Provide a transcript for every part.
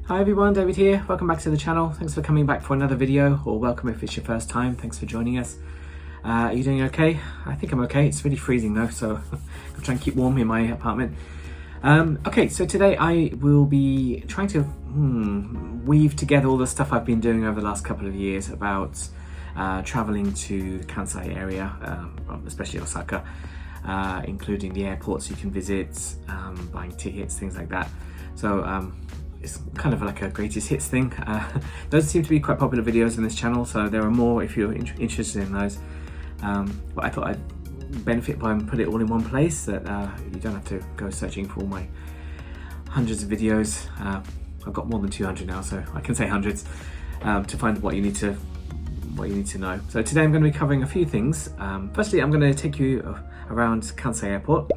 Hi everyone, David here. Welcome back to the channel. Thanks for coming back for another video, or welcome if it's your first time. Thanks for joining us. Are you doing okay? I think I'm okay. It's really freezing though, so I'm trying to keep warm in my apartment. Okay, so today I will be trying to weave together all the stuff I've been doing over the last couple of years about traveling to the Kansai area, especially Osaka, including the airports you can visit, buying tickets, things like that. So it's kind of like a greatest hits thing. Those seem to be quite popular videos on this channel, so there are more if you're interested in those. But I thought I'd benefit by put it all in one place, that you don't have to go searching for all my hundreds of videos. I've got more than 200 now, so I can say hundreds, to find what you need to know. So today I'm going to be covering a few things. Firstly, I'm going to take you around Kansai Airport,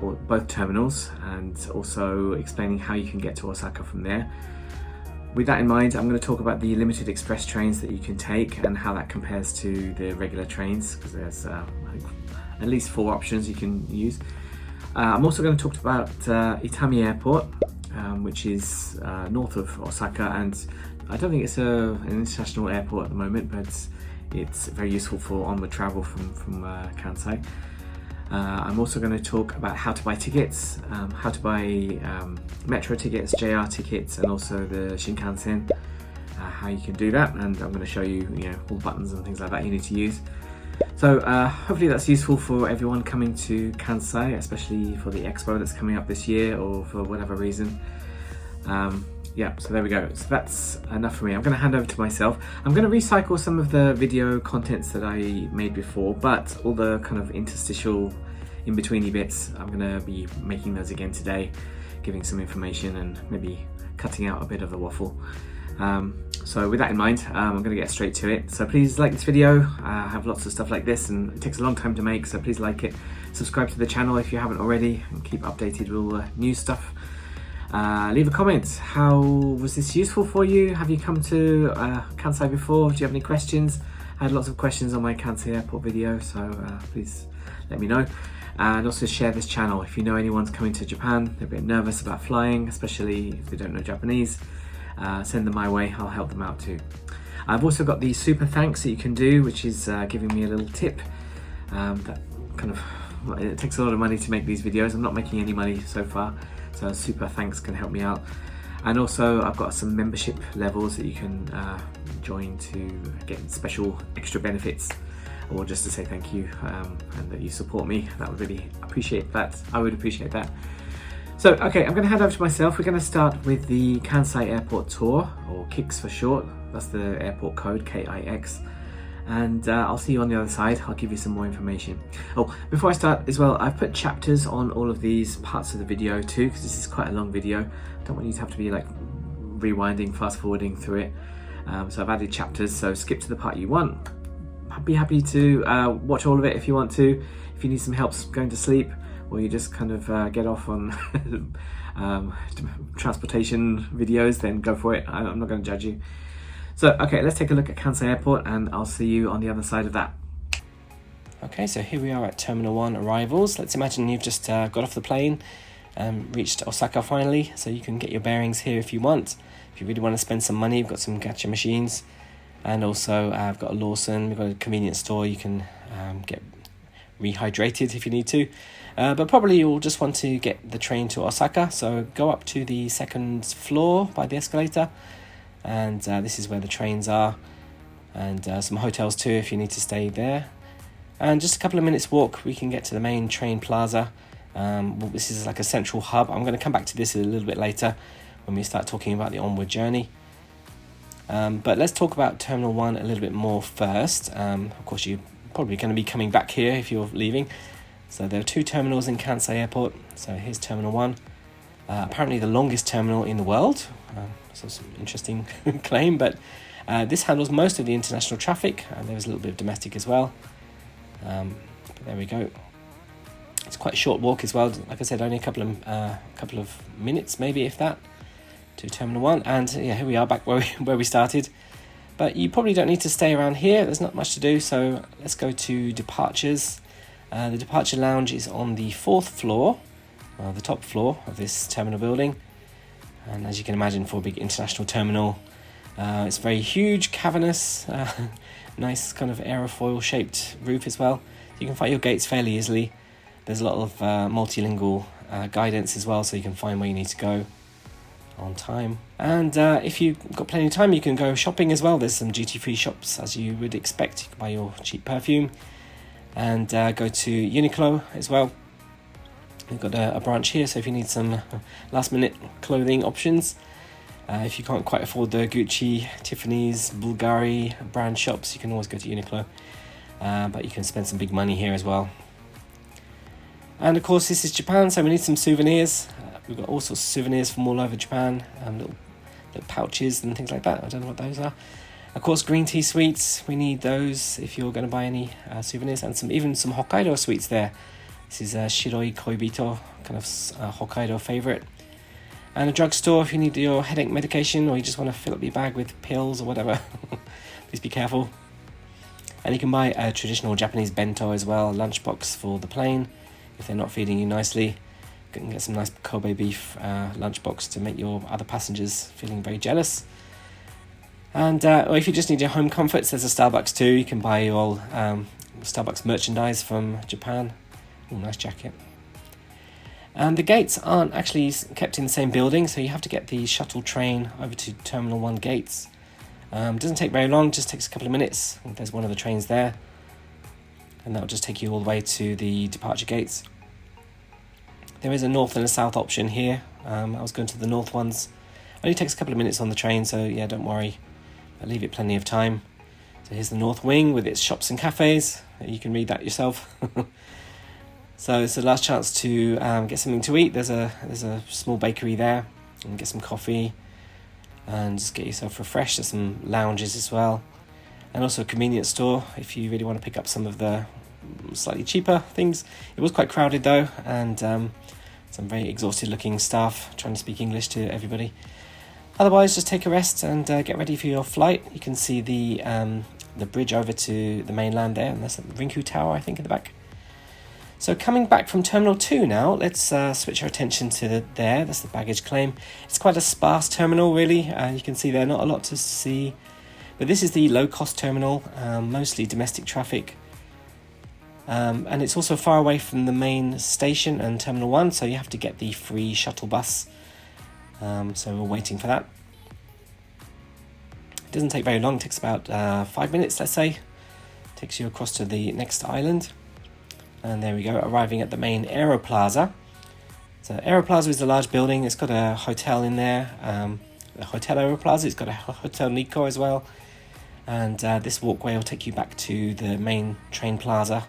or both terminals, and also explaining how you can get to Osaka from there. With that in mind, I'm going to talk about the limited express trains that you can take and how that compares to the regular trains, because there's I think at least 4 options you can use. I'm also going to talk about Itami Airport, which is north of Osaka, and I don't think it's an international airport at the moment, but it's very useful for onward travel from Kansai. I'm also going to talk about how to buy tickets, how to buy metro tickets, JR tickets, and also the Shinkansen, how you can do that, and I'm going to show you, all the buttons and things like that you need to use. So hopefully that's useful for everyone coming to Kansai, especially for the expo that's coming up this year, or for whatever reason. Yeah, so there we go. So that's enough for me. I'm going to hand over to myself. I'm going to recycle some of the video contents that I made before, but all the kind of interstitial, in-betweeny bits, I'm going to be making those again today, giving some information and maybe cutting out a bit of the waffle. So with that in mind, I'm going to get straight to it. So please like this video. I have lots of stuff like this, and it takes a long time to make, so please like it. Subscribe to the channel if you haven't already, and keep updated with all the new stuff. Leave a comment. How was this useful for you? Have you come to Kansai before? Do you have any questions? I had lots of questions on my Kansai Airport video, so please let me know. And also share this channel. If you know anyone's coming to Japan, they're a bit nervous about flying, especially if they don't know Japanese, send them my way. I'll help them out too. I've also got the super thanks that you can do, which is giving me a little tip. That kind of, it takes a lot of money to make these videos. I'm not making any money so far, so super thanks can help me out. And also I've got some membership levels that you can join to get special extra benefits, or just to say thank you, and that you support me. That would really appreciate that. I would appreciate that. So okay, I'm going to hand over to myself. We're going to start with the Kansai Airport Tour, or KIX for short. That's the airport code, KIX. And I'll see you on the other side. I'll give you some more information. Oh, before I start as well, I've put chapters on all of these parts of the video too, because this is quite a long video. I don't want you to have to be like rewinding, fast forwarding through it. So I've added chapters, so skip to the part you want. I'd be happy to watch all of it if you want to. If you need some help going to sleep, or you just kind of get off on transportation videos, then go for it. I'm not going to judge you. So, okay, let's take a look at Kansai Airport, and I'll see you on the other side of that. Okay, so here we are at Terminal 1 arrivals. Let's imagine you've just got off the plane and reached Osaka finally, so you can get your bearings here if you want. If you really want to spend some money, we've got some gacha machines, and also I've got a Lawson, we've got a convenience store. You can get rehydrated if you need to, but probably you'll just want to get the train to Osaka, so go up to the 2nd floor by the escalator. And this is where the trains are, and some hotels too if you need to stay there. And just a couple of minutes walk, we can get to the main train plaza. Well, this is like a central hub. I'm going to come back to this a little bit later when we start talking about the onward journey. But let's talk about Terminal 1 a little bit more first. Of course, you're probably going to be coming back here if you're leaving. So there are 2 terminals in Kansai Airport. So here's Terminal 1. Apparently the longest terminal in the world. So some interesting claim, but this handles most of the international traffic, and there's a little bit of domestic as well. But there we go. It's quite a short walk as well. Like I said, only a couple of minutes, maybe if that, to Terminal 1. And yeah, here we are back where we started. But you probably don't need to stay around here. There's not much to do. So let's go to departures. The departure lounge is on the 4th floor, the top floor of this terminal building. And as you can imagine, for a big international terminal, it's very huge, cavernous, nice kind of aerofoil shaped roof as well. You can find your gates fairly easily. There's a lot of multilingual guidance as well, so you can find where you need to go on time. And if you've got plenty of time, you can go shopping as well. There's some duty-free shops, as you would expect. You can buy your cheap perfume and go to Uniqlo as well. We've got a branch here, so if you need some last-minute clothing options, if you can't quite afford the Gucci, Tiffany's, Bulgari brand shops, you can always go to Uniqlo. But you can spend some big money here as well. And of course, this is Japan, so we need some souvenirs. We've got all sorts of souvenirs from all over Japan, little pouches and things like that. I don't know what those are. Of course, green tea sweets, we need those if you're going to buy any souvenirs, and even some Hokkaido sweets there. This is Shiroi Koibito, kind of Hokkaido favourite. And a drugstore if you need your headache medication, or you just want to fill up your bag with pills or whatever. Please be careful. And you can buy a traditional Japanese bento as well, a lunchbox for the plane if they're not feeding you nicely. You can get some nice Kobe beef lunchbox to make your other passengers feeling very jealous. And or if you just need your home comforts, there's a Starbucks too. You can buy your Starbucks merchandise from Japan. Oh, nice jacket. And the gates aren't actually kept in the same building, so you have to get the shuttle train over to Terminal 1 gates. It doesn't take very long, just takes a couple of minutes. There's one of the trains there, and that'll just take you all the way to the departure gates. There is a north and a south option here. I was going to the north ones. Only takes a couple of minutes on the train, so yeah, don't worry. I'll leave it plenty of time. So here's the north wing with its shops and cafes. You can read that yourself. So it's the last chance to get something to eat. There's a small bakery there, and get some coffee and just get yourself refreshed. There's some lounges as well, and also a convenience store if you really want to pick up some of the slightly cheaper things. It was quite crowded though, and some very exhausted looking staff trying to speak English to everybody. Otherwise, just take a rest and get ready for your flight. You can see the bridge over to the mainland there, and there's the Rinku Tower, I think, in the back. So coming back from Terminal 2 now, let's switch our attention to there. That's the baggage claim. It's quite a sparse terminal, really. You can see there, not a lot to see. But this is the low-cost terminal, mostly domestic traffic. And it's also far away from the main station and Terminal 1, so you have to get the free shuttle bus. So we're waiting for that. It doesn't take very long. It takes about 5 minutes, let's say. Takes you across to the next island. And there we go, arriving at the main Aeroplaza. So Aeroplaza is a large building. It's got a hotel in there. The Hotel Aeroplaza. It's got a Hotel Nikko as well. And this walkway will take you back to the main train plaza.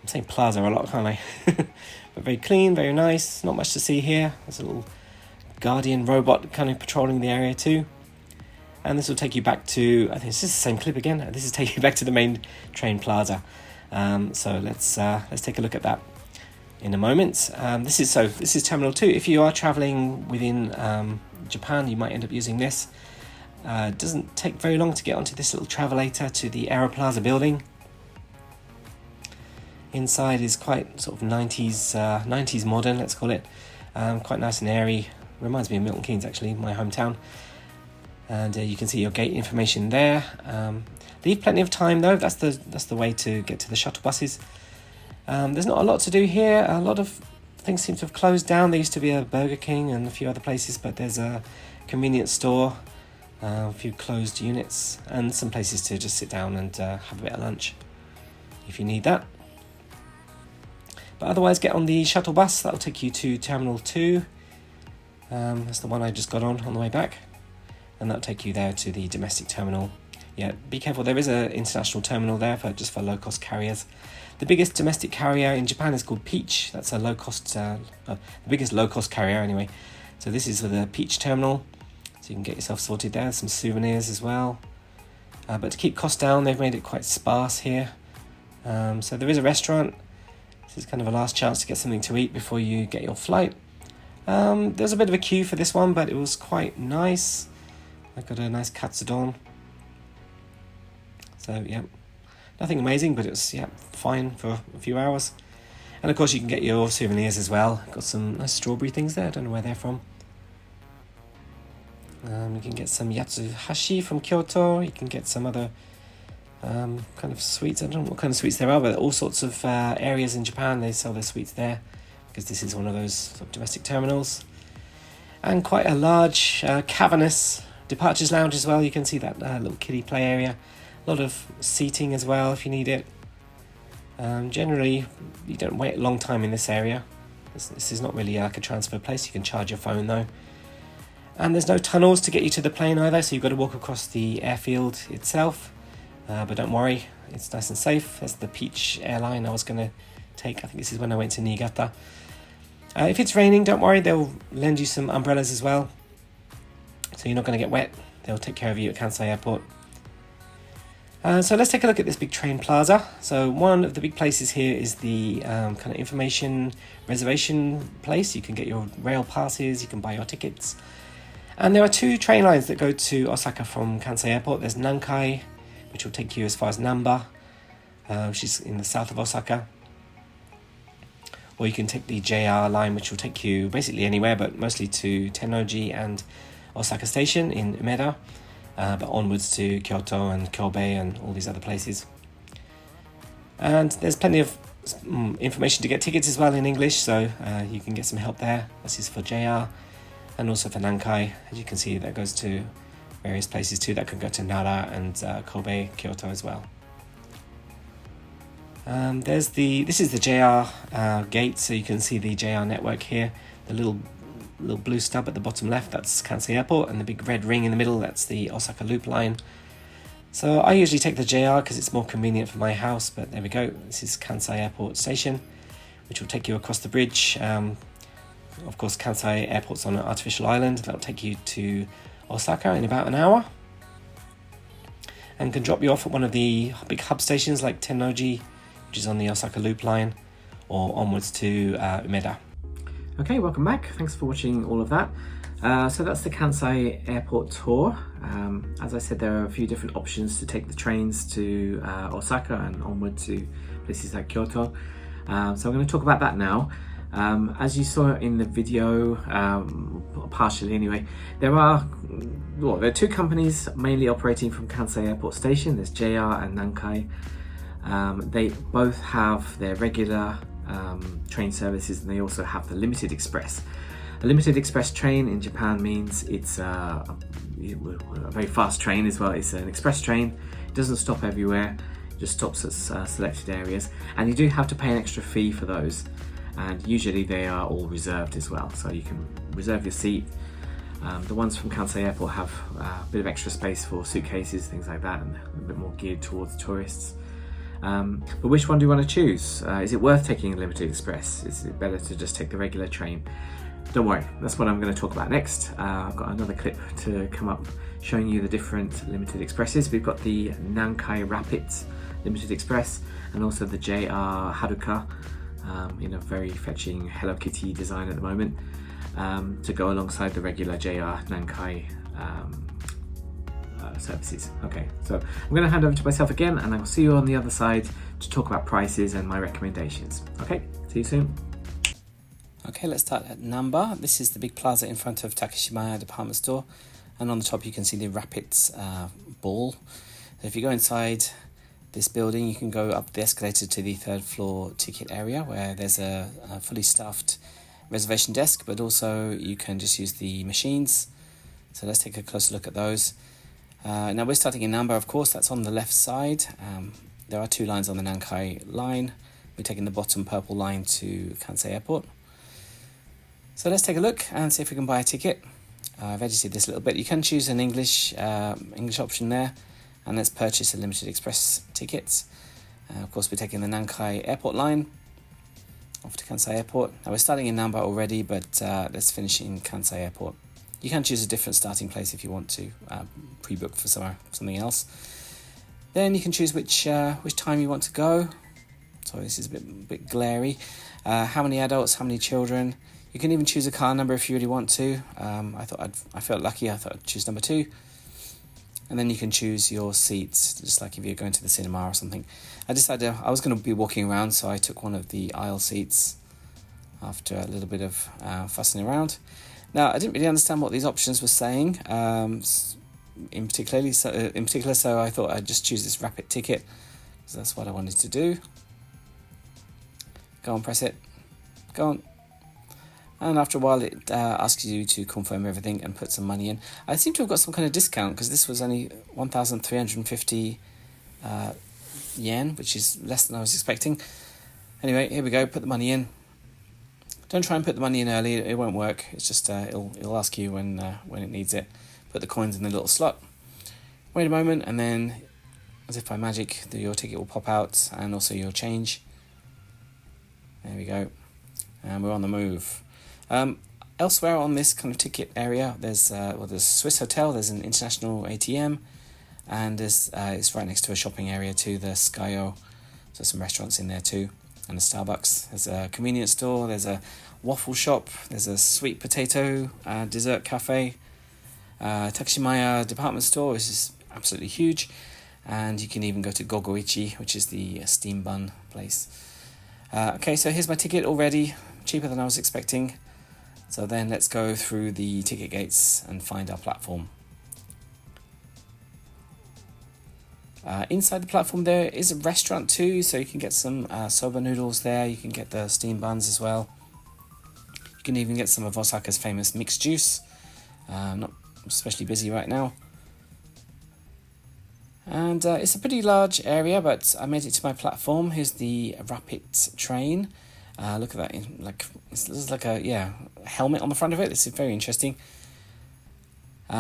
I'm saying plaza a lot, can't I? But very clean, very nice. Not much to see here. There's a little Guardian robot kind of patrolling the area too. And this will take you back to, I think it's just the same clip again. This is taking you back to the main train plaza. So let's take a look at that in a moment. This is Terminal 2. If you are traveling within Japan, you might end up using this. It doesn't take very long to get onto this little travelator to the Aeroplaza building. Inside is quite sort of 90s modern, let's call it. Quite nice and airy. Reminds me of Milton Keynes, actually, my hometown. And you can see your gate information there. Leave plenty of time though. That's the way to get to the shuttle buses. There's not a lot to do here. A lot of things seem to have closed down. There used to be a Burger King and a few other places, but there's a convenience store, a few closed units, and some places to just sit down and have a bit of lunch if you need that. But otherwise, get on the shuttle bus. That'll take you to Terminal 2. That's the one I just got on the way back. And that'll take you there to the domestic terminal. Yeah, be careful. There is an international terminal there just for low-cost carriers. The biggest domestic carrier in Japan is called Peach. That's a low-cost, the biggest low-cost carrier anyway. So this is for the Peach terminal. So you can get yourself sorted there. Some souvenirs as well. But to keep costs down, they've made it quite sparse here. So there is a restaurant. This is kind of a last chance to get something to eat before you get your flight. There's a bit of a queue for this one, but it was quite nice. I got a nice katsudon. So, yeah, nothing amazing, but it's fine for a few hours. And, of course, you can get your souvenirs as well. Got some nice strawberry things there. I don't know where they're from. You can get some Yatsuhashi from Kyoto. You can get some other kind of sweets. I don't know what kind of sweets there are, but all sorts of areas in Japan, they sell their sweets there because this is one of those sort of domestic terminals. And quite a large, cavernous departures lounge as well. You can see that little kiddie play area. A lot of seating as well if you need it. Generally, you don't wait a long time in this area. This is not really like a transfer place. You can charge your phone though. And there's no tunnels to get you to the plane either, so you've got to walk across the airfield itself. But don't worry, it's nice and safe. That's the Peach airline I was going to take. I think this is when I went to Niigata. If it's raining, don't worry, they'll lend you some umbrellas as well. So you're not going to get wet. They'll take care of you at Kansai Airport. So let's take a look at this big train plaza. So one of the big places here is the kind of information reservation place. You can get your rail passes, you can buy your tickets. And there are two train lines that go to Osaka from Kansai Airport. There's Nankai, which will take you as far as Namba, which is in the south of Osaka. Or you can take the JR line, which will take you basically anywhere, but mostly to Tennoji and Osaka Station in Umeda, but onwards to Kyoto and Kobe and all these other places. And there's plenty of information to get tickets as well in English, so you can get some help there. This is for JR. And also for Nankai, as you can see, that goes to various places too. That can go to Nara and Kobe, Kyoto as well. This is the JR gate, so you can see the JR network here. The little blue stub at the bottom left, that's Kansai Airport, and the big red ring in the middle, that's the Osaka Loop line. So I usually take the JR because it's more convenient for my house, but there we go. This is Kansai Airport Station, which will take you across the bridge. Of course, Kansai Airport's on an artificial island. That'll take you to Osaka in about an hour. And can drop you off at one of the big hub stations like Tennoji, which is on the Osaka Loop line, or onwards to Umeda. Okay, welcome back. Thanks for watching all of that. So that's the Kansai Airport tour. As I said, there are a few different options to take the trains to Osaka and onward to places like Kyoto. So I'm going to talk about that now. As you saw in the video, partially anyway, there are two companies mainly operating from Kansai Airport Station. There's JR and Nankai. They both have their regular train services, and they also have the Limited Express. A Limited Express train in Japan means it's a very fast train as well. It's an express train. It doesn't stop everywhere, it just stops at selected areas, and you do have to pay an extra fee for those. And usually they are all reserved as well, so you can reserve your seat. The ones from Kansai Airport have a bit of extra space for suitcases, things like that, and a bit more geared towards tourists. But which one do you want to choose? Is it worth taking a Limited Express? Is it better to just take the regular train? Don't worry, that's what I'm going to talk about next. I've got another clip to come up showing you the different Limited Expresses. We've got the Nankai Rapids Limited Express and also the JR Haruka, in a very fetching Hello Kitty design at the moment, to go alongside the regular JR Nankai services. Okay, so I'm going to hand over to myself again, and I'll see you on the other side to talk about prices and my recommendations. Okay, see you soon. Okay, let's start at Namba. This is the big plaza in front of Takashimaya department store, and on the top you can see the Rapids ball. So if you go inside this building, you can go up the escalator to the third floor ticket area, where there's a fully staffed reservation desk, but also you can just use the machines. So let's take a closer look at those. Now we're starting in Namba, of course, that's on the left side. There are two lines on the Nankai line. We're taking the bottom purple line to Kansai Airport. So let's take a look and see if we can buy a ticket. I've edited this a little bit. You can choose an English option there, and let's purchase a Limited Express tickets. Of course, we're taking the Nankai Airport line off to Kansai Airport. Now we're starting in Namba already, but let's finish in Kansai Airport. You can choose a different starting place if you want to pre-book for something else. Then you can choose which time you want to go. Sorry, this is a bit glary. How many adults, how many children. You can even choose a car number if you really want to. I felt lucky. I thought I'd choose number 2. And then you can choose your seats, just like if you're going to the cinema or something. I decided I was going to be walking around, so I took one of the aisle seats after a little bit of fussing around. Now, I didn't really understand what these options were saying, in particular, so I thought I'd just choose this rapid ticket, because that's what I wanted to do. Go on, press it. Go on. And after a while, it asks you to confirm everything and put some money in. I seem to have got some kind of discount, because this was only 1,350 yen, which is less than I was expecting. Anyway, here we go. Put the money in. Don't try and put the money in early; it won't work. It's just it'll ask you when it needs it. Put the coins in the little slot. Wait a moment, and then, as if by magic, your ticket will pop out, and also your change. There we go, and we're on the move. Elsewhere on this kind of ticket area, there's a Swiss hotel. There's an international ATM, and it's right next to a shopping area too. The Skyo, so some restaurants in there too. And a Starbucks. There's a convenience store, there's a waffle shop, there's a sweet potato dessert cafe, Takashimaya department store, which is absolutely huge, and you can even go to Gogoichi, which is the steam bun place. Okay, so here's my ticket already, cheaper than I was expecting. So then let's go through the ticket gates and find our platform. Inside the platform there is a restaurant too, so you can get some soba noodles there, you can get the steam buns as well. You can even get some of Osaka's famous mixed juice. Not especially busy right now. And it's a pretty large area, but I made it to my platform. Here's the rapid train. Look at that, there's like a helmet on the front of it. This is very interesting.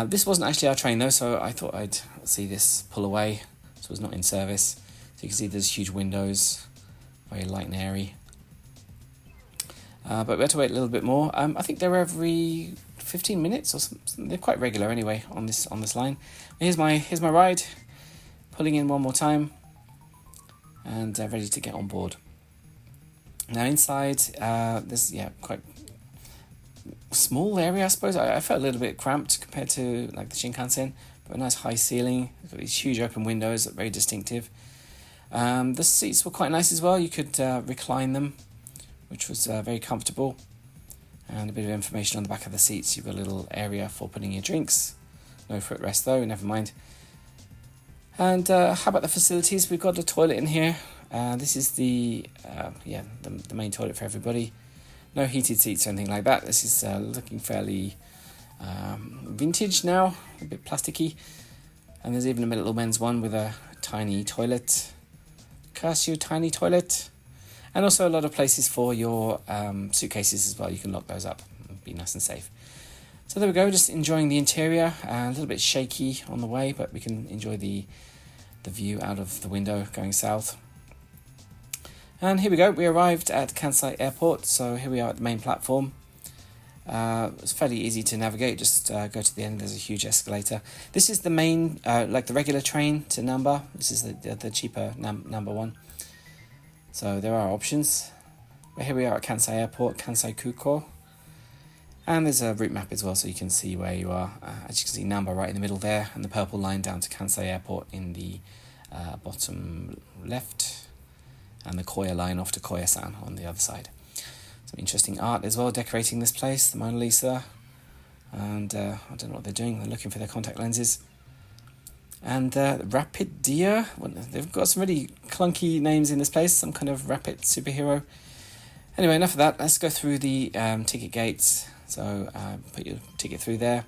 This wasn't actually our train though, so I thought I'd see this pull away. So it's not in service. So you can see there's huge windows, very light and airy. But we had to wait a little bit more. I think they're every 15 minutes or something. They're quite regular anyway on this line. Here's my ride, pulling in one more time, and ready to get on board. Now inside, there's quite small area, I suppose. I felt a little bit cramped compared to like the Shinkansen. A nice high ceiling, got these huge open windows, very distinctive. The seats were quite nice as well. You could recline them, which was very comfortable. And a bit of information on the back of the seats. You've got a little area for putting your drinks. No footrest though, never mind. And how about the facilities? We've got a toilet in here. This is the main toilet for everybody. No heated seats or anything like that. This is looking fairly vintage now, a bit plasticky, and there's even a little men's one with a tiny toilet, tiny toilet, and also a lot of places for your suitcases as well. You can lock those up and be nice and safe. So there we go, just enjoying the interior. A little bit shaky on the way, but we can enjoy the view out of the window going south. And here we go, we arrived at Kansai Airport, so here we are at the main platform. It's fairly easy to navigate, just go to the end, there's a huge escalator. This is the main, like the regular train to Namba. This is the cheaper number one. So there are options. But here we are at Kansai Airport, Kansai Kuko. And there's a route map as well, so you can see where you are. As you can see, Namba right in the middle there, and the purple line down to Kansai Airport in the bottom left, and the Koya line off to Koya-san on the other side. Some interesting art as well decorating this place, the Mona Lisa, and I don't know what they're doing, they're looking for their contact lenses. And Rapid Deer, they've got some really clunky names in this place, some kind of rapid superhero. Anyway, enough of that, let's go through the ticket gates. So put your ticket through there.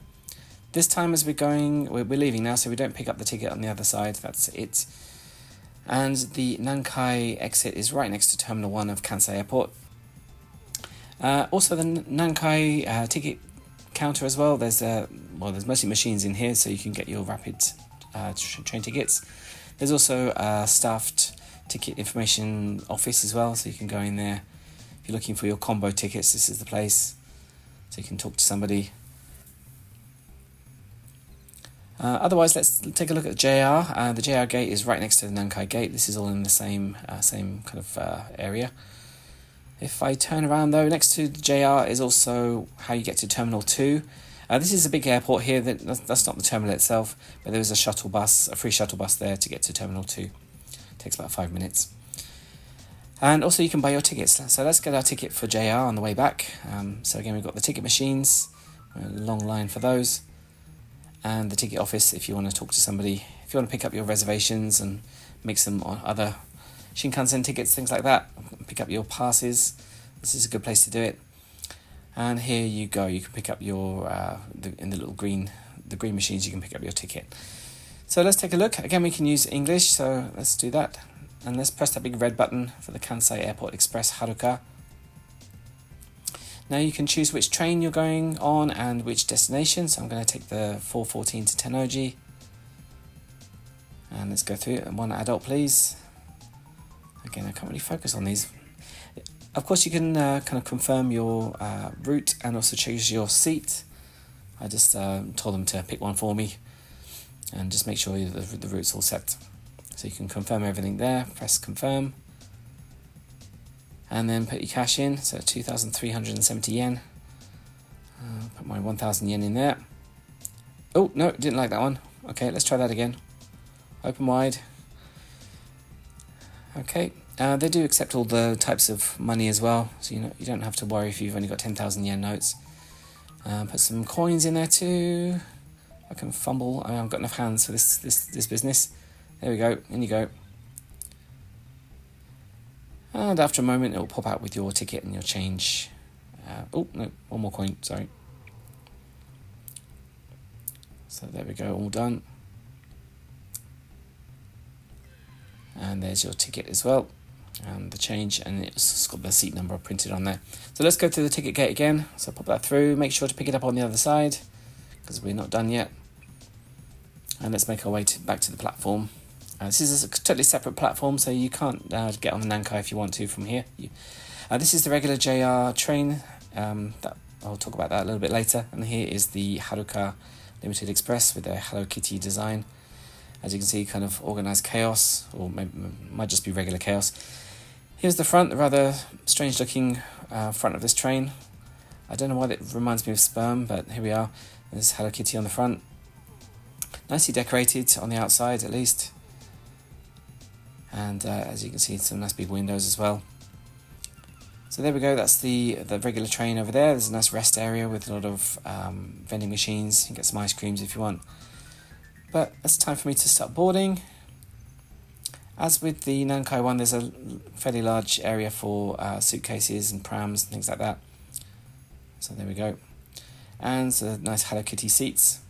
This time as we're leaving now, so we don't pick up the ticket on the other side, that's it. And the Nankai exit is right next to Terminal 1 of Kansai Airport. Also the Nankai ticket counter as well. There's mostly machines in here, so you can get your rapid train tickets. There's also a staffed ticket information office as well, so you can go in there. If you're looking for your combo tickets, this is the place, so you can talk to somebody. Otherwise, let's take a look at the JR. The JR gate is right next to the Nankai gate. This is all in the same kind of area. If I turn around though, next to the JR is also how you get to Terminal 2. This is a big airport here, that's not the terminal itself, but there is a free shuttle bus there to get to Terminal 2. It takes about 5 minutes. And also you can buy your tickets. So let's get our ticket for JR on the way back. So again, we've got the ticket machines, A long line for those. And the ticket office if you want to talk to somebody, if you want to pick up your reservations and make some other Shinkansen tickets, things like that, pick up your passes. This is a good place to do it. And here you go, you can pick up your in the little green machines, you can pick up your ticket. So let's take a look. Again, we can use English, so let's do that. And let's press that big red button for the Kansai Airport Express Haruka. Now you can choose which train you're going on and which destination. So I'm going to take the 414 to Tennoji. And let's go through it. And one adult, please. Again, I can't really focus on these. Of course, you can kind of confirm your route and also choose your seat. I just told them to pick one for me and just make sure the route's all set. So you can confirm everything there, press confirm, and then put your cash in, so 2,370 yen. Put my 1,000 yen in there. Oh, no, didn't like that one. Okay, let's try that again. Open wide. Okay, they do accept all the types of money as well, so you don't have to worry if you've only got 10,000 yen notes. Put some coins in there too. I can fumble. I haven't got enough hands for this business. There we go. In you go. And after a moment, it will pop out with your ticket and your change. Oh no, one more coin. Sorry. So there we go. All done. And there's your ticket as well, and the change, and it's got the seat number printed on there. So let's go to the ticket gate again. So pop that through. Make sure to pick it up on the other side because we're not done yet. And let's make our way back to the platform. This is a totally separate platform, so you can't get on the Nankai if you want to from here. This is the regular JR train. That I'll talk about that a little bit later. And here is the Haruka Limited Express with their Hello Kitty design. As you can see, kind of organised chaos, or might just be regular chaos. Here's the front, the rather strange looking front of this train. I don't know why that reminds me of sperm, but here we are. There's Hello Kitty on the front. Nicely decorated on the outside at least. And as you can see, some nice big windows as well. So there we go, that's the regular train over there. There's a nice rest area with a lot of vending machines. You can get some ice creams if you want. But it's time for me to start boarding. As with the Nankai one, there's a fairly large area for suitcases and prams and things like that. So there we go. And some nice Hello Kitty seats.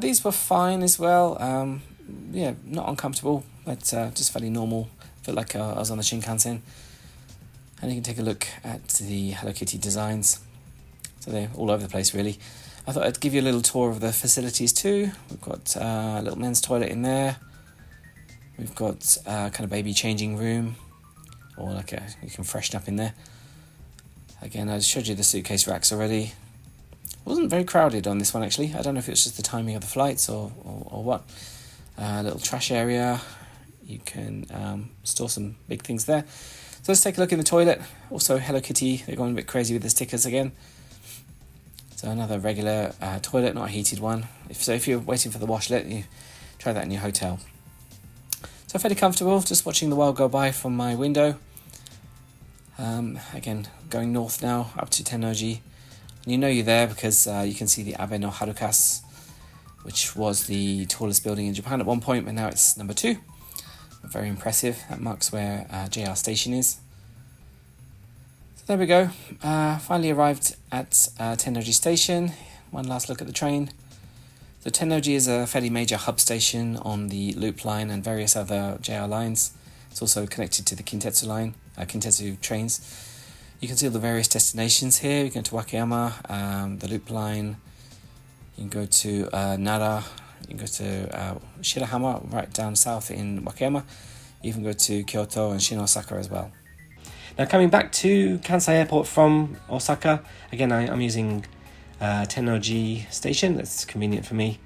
These were fine as well. Yeah, not uncomfortable, but just fairly normal. Felt like I was on the Shinkansen. And you can take a look at the Hello Kitty designs. So they're all over the place, really. I thought I'd give you a little tour of the facilities too. We've got a little men's toilet in there. We've got kind of baby changing room, or like you can freshen up in there. Again, I showed you the suitcase racks already. It wasn't very crowded on this one actually. I don't know if it was just the timing of the flights or what. A little trash area. You can store some big things there. So let's take a look in the toilet. Also Hello Kitty, they're going a bit crazy with the stickers again. So another regular toilet, not a heated one. If you're waiting for the washlet, you try that in your hotel. So fairly comfortable, just watching the world go by from my window. Again, going north now, up to Tennoji. And you know you're there because you can see the Abe no Harukas, which was the tallest building in Japan at one point, but now it's number 2. Very impressive. That marks where JR Station is. So there we go. Finally arrived at Tennoji Station. One last look at the train. So Tennoji is a fairly major hub station on the Loop line and various other JR lines. It's also connected to the Kintetsu line, Kintetsu trains. You can see all the various destinations here. You can go to Wakayama, the Loop line. You can go to Nara. You can go to Shirahama, right down south in Wakayama. You can go to Kyoto and Shin Osaka as well. Now coming back to Kansai Airport from Osaka, again I'm using Tennoji Station. That's convenient for me.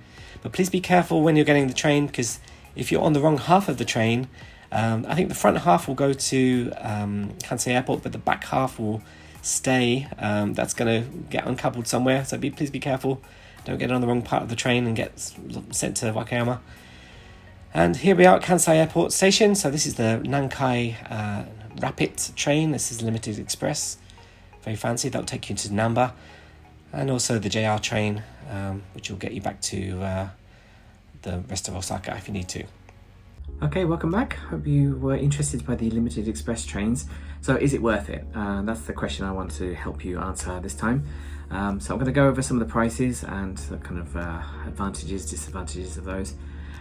But please be careful when you're getting the train, because if you're on the wrong half of the train, I think the front half will go to Kansai Airport, but the back half will stay. That's going to get uncoupled somewhere, so please be careful. Don't get on the wrong part of the train and get sent to Wakayama. And here we are at Kansai Airport Station. So this is the Nankai Rapid train. This is Limited Express. Very fancy. That'll take you to Namba. and also the JR train, which will get you back to the rest of Osaka if you need to. Okay, welcome back. Hope you were interested by the limited express trains. So is it worth it? That's the question I want to help you answer this time. So I'm going to go over some of the prices and the kind of advantages, disadvantages of those.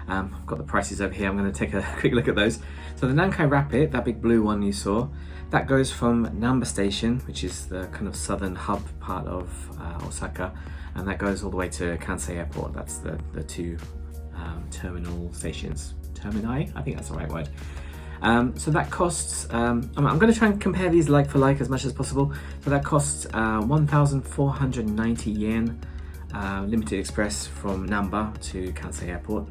I've got the prices over here. I'm going to take a quick look at those. So the Nankai Rapid, that big blue one you saw, that goes from Namba Station, which is the kind of southern hub part of Osaka, and that goes all the way to Kansai Airport. That's the two terminal stations. Termini? I think that's the right word. So that costs, I'm going to try and compare these like for like as much as possible. So that costs 1,490 yen, limited express from Namba to Kansai Airport.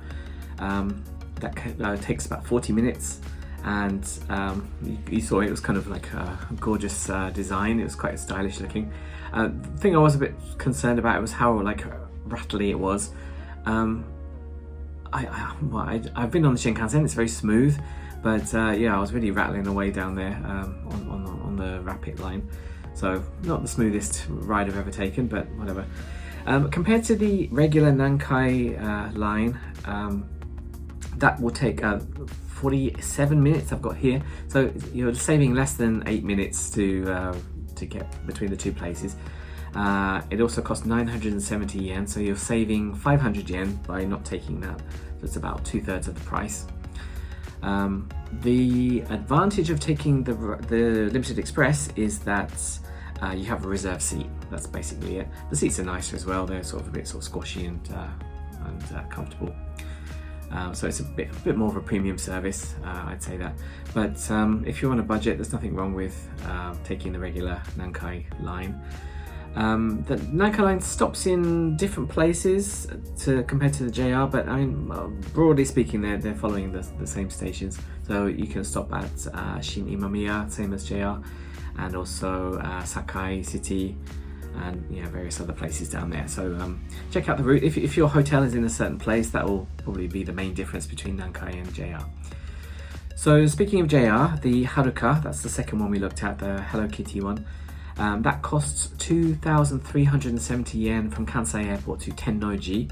That takes about 40 minutes, and you saw it was kind of like a gorgeous design. It was quite stylish looking. The thing I was a bit concerned about was how like rattly it was. I've been on the Shinkansen, it's very smooth, but yeah, I was really rattling away down there on the rapid line. So not the smoothest ride I've ever taken, but whatever. Compared to the regular Nankai line, that will take 47 minutes I've got here. So you're saving less than 8 minutes to get between the two places. It also costs 970 yen, so you're saving 500 yen by not taking that. So it's about 2/3 of the price. The advantage of taking the Limited Express is that you have a reserved seat. That's basically it. The seats are nicer as well. They're sort of a bit sort of squashy and comfortable. So it's a bit more of a premium service, I'd say that. But if you're on a budget, there's nothing wrong with taking the regular Nankai line. The Nankai line stops in different places compared to the JR, but I mean, broadly speaking, they're following the same stations. So you can stop at Shin Imamiya, same as JR, and also Sakai City, and various other places down there. So check out the route. If your hotel is in a certain place, that will probably be the main difference between Nankai and JR. So speaking of JR, the Haruka, that's the second one we looked at, the Hello Kitty one. That costs 2,370 yen from Kansai Airport to Tennoji.